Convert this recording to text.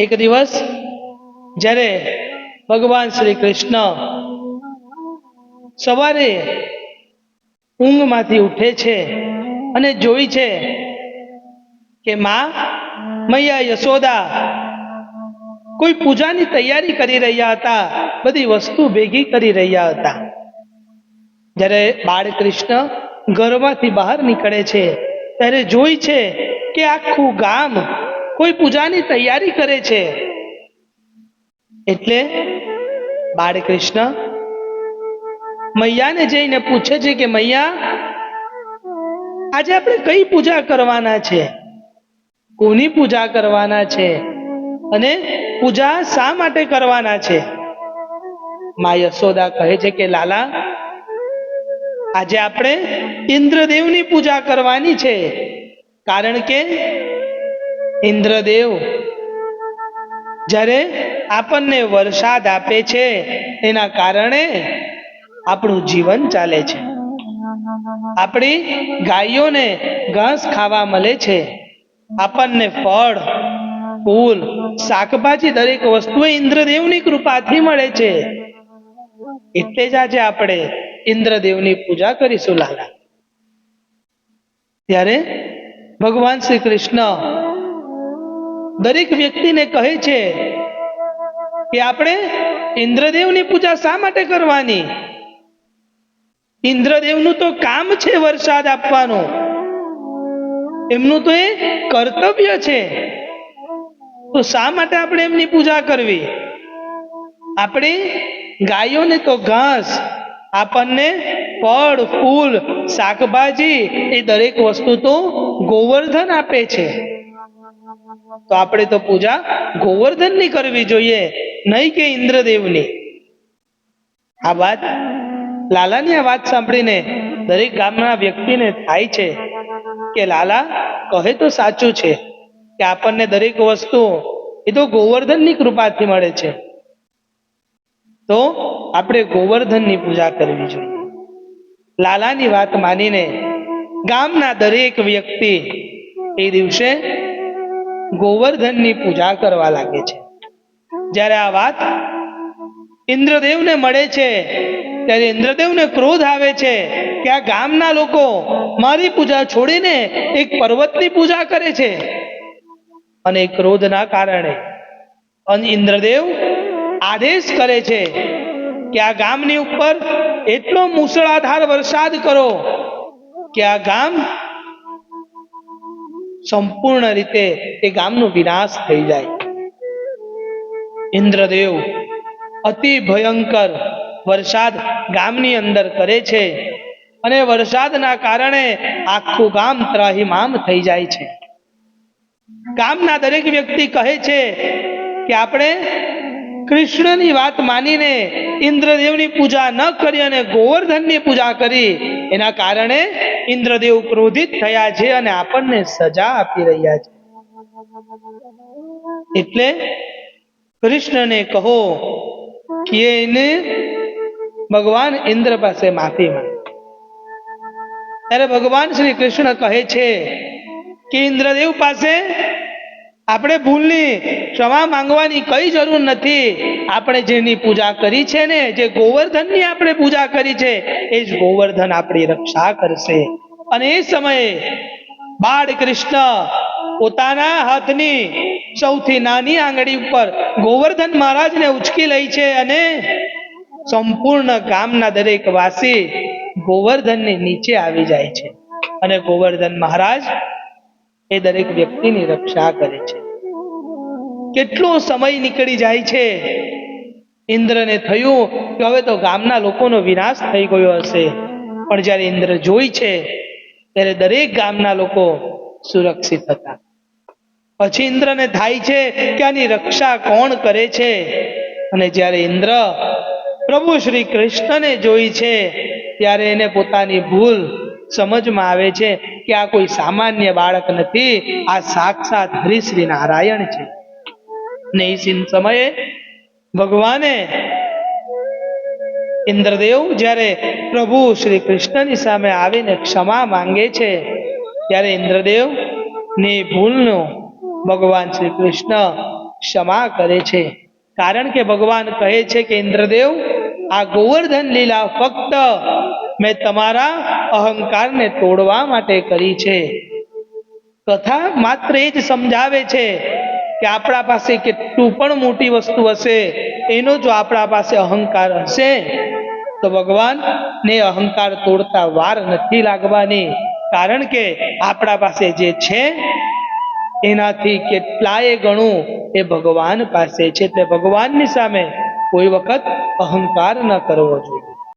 એક દિવસ જ્યારે ભગવાન શ્રી કૃષ્ણ સવારે ઊંઘમાંથી ઉઠે છે અને જોઈ છે કે મૈયા યશોદા કોઈ પૂજાની તૈયારી કરી રહ્યા હતા, બધી વસ્તુ ભેગી કરી રહ્યા હતા. જ્યારે બાળકૃષ્ણ ઘરમાંથી બહાર નીકળે છે ત્યારે જોઈ છે કે આખું ગામ કોઈ પૂજાની તૈયારી કરે છે. એટલે બાળકૃષ્ણ મૈયાને જઈને પૂછે છે કે મૈયા, આજે આપણે કઈ પૂજા કરવાના છે, કોની પૂજા કરવાના છે અને પૂજા શા માટે કરવાના છે? મા યશોદા કહે છે કે લાલા, આજે આપણે ઇન્દ્રદેવની પૂજા કરવાની છે, કારણ કે ઇન્દ્રદેવ જ્યારે આપણને વરસાદ આપે છે એના કારણે આપણું જીવન ચાલે છે. આપણી ગાયોને ઘાસ ખાવા મળે છે, આપણને ફળ ફૂલ શાકભાજી દરેક વસ્તુ ઇન્દ્રદેવની કૃપાથી મળે છે. એટલે જ આજે આપણે ઇન્દ્રદેવની પૂજા કરીશું લાલા. ત્યારે ભગવાન શ્રી કૃષ્ણ દરેક વ્યક્તિને કહે છે કે આપણે ઇન્દ્રદેવની પૂજા શા માટે કરવાની? ઇન્દ્રદેવનું તો કામ છે વરસાદ આપવાનું, એમનું તો એ કર્તવ્ય છે. તો શા માટે આપણે એમની પૂજા કરવી? આપણે ગાયોને તો ઘાસ, આપણને ફળ ફૂલ શાકભાજી એ દરેક વસ્તુ તો ગોવર્ધન આપે છે. તો આપણે તો પૂજા ગોવર્ધનની કરવી જોઈએ, નહીં કે ઇન્દ્રદેવની. આ વાત લાલાની આ વાત સાંભળીને દરેક ગામના વ્યક્તિને થાય છે કે લાલા કહે તો સાચું છે કે આપણને દરેક વસ્તુ એ તો ગોવર્ધનની કૃપાથી મળે છે, તો આપણે ગોવર્ધનની પૂજા કરવી જોઈએ. લાલાની વાત માનીને ગામના દરેક વ્યક્તિ એ દિવસે ગોવર્ધનની પૂજા કરવા લાગે છે. જ્યારે આ વાત ઇન્દ્રદેવને મળે છે ત્યારે ઇન્દ્રદેવને ક્રોધ આવે છે કે આ ગામના લોકો મારી પૂજા છોડીને એક પર્વતની પૂજા કરે છે. અને ક્રોધના કારણે ઇન્દ્રદેવ આદેશ કરે છે કે આ ગામની ઉપર એટલો મુસળાધાર વરસાદ કરો કે આ ગામ સંપૂર્ણ રીતે એ ગામનો વિનાશ થઈ જાય. ઇન્દ્રદેવ અતિ ભયંકર વરસાદ ગામની અંદર કરે છે અને વરસાદના કારણે આખું ગામ ત્રાહિમામ થઈ જાય છે. ગામના દરેક વ્યક્તિ કહે છે કે આપણે કૃષ્ણની વાત માનીને ઇન્દ્રદેવની પૂજા ન કરી અને ગોવર્ધનની પૂજા કરી, એના કારણે ઇન્દ્રદેવ ક્રોધિત થયા છે અને આપણને સજા આપી રહ્યા છે. એટલે કૃષ્ણને કહો કે એને ભગવાન ઇન્દ્ર પાસે માફી માંગે. ત્યારે ભગવાન શ્રી કૃષ્ણ કહે છે કે ઇન્દ્રદેવ પાસે આપણે ભૂલની ક્ષમા માંગવાની કઈ જરૂર નથી. આપણે જેની પૂજા કરી છે ને, જે ગોવર્ધનની આપણે પૂજા કરી છે, એ જ ગોવર્ધન આપણી રક્ષા કરશે. અને એ સમયે બાળ કૃષ્ણ પોતાના હાથની સૌથી નાની આંગળી ઉપર ગોવર્ધન મહારાજને ઉચકી લે છે અને સંપૂર્ણ ગામના દરેક વાસી ગોવર્ધનની નીચે આવી જાય છે અને ગોવર્ધન મહારાજ એ દરેક વ્યક્તિની રક્ષા કરે છે. કેટલો સમય નીકળી જાય છે. ઇન્દ્રને થયું કે હવે તો ગામના લોકોનો વિનાશ થઈ ગયો હશે, પણ જ્યારે ઇન્દ્ર જોઈ છે ત્યારે દરેક ગામના લોકો સુરક્ષિત હતા. પછી ઇન્દ્રને થાય છે કે આની રક્ષા કોણ કરે છે? અને જ્યારે ઇન્દ્ર પ્રભુ શ્રી કૃષ્ણને જોઈ છે ત્યારે એને પોતાની ભૂલ સમજમાં આવે છે કે આ કોઈ સામાન્ય બાળક નથી, આ સાક્ષાત હરિશ્રી નારાયણ છે. ને એ સમયે ભગવાને ઇન્દ્રદેવ જ્યારે પ્રભુ શ્રી કૃષ્ણની સામે આવીને ક્ષમા માંગે છે ત્યારે ઇન્દ્રદેવ ની ભૂલનો ભગવાન શ્રી કૃષ્ણ ક્ષમા કરે છે. કારણ કે ભગવાન કહે છે કે ઇન્દ્રદેવ, આ ગોવર્ધન લીલા ફક્ત મેં તમારા અહંકારને તોડવા માટે કરી છે. કથા માત્ર એ જ સમજાવે છે કે આપણા પાસે કેટલું પણ મોટી વસ્તુ હશે, એનો જો આપણા પાસે અહંકાર હશે તો ભગવાનને અહંકાર તોડતા વાર નથી લાગવાની. કારણ કે આપણા પાસે જે છે એનાથી કેટલાય ગણું એ ભગવાન પાસે છે. એટલે ભગવાનની સામે કોઈ વખત અહંકાર ન કરવો જોઈએ.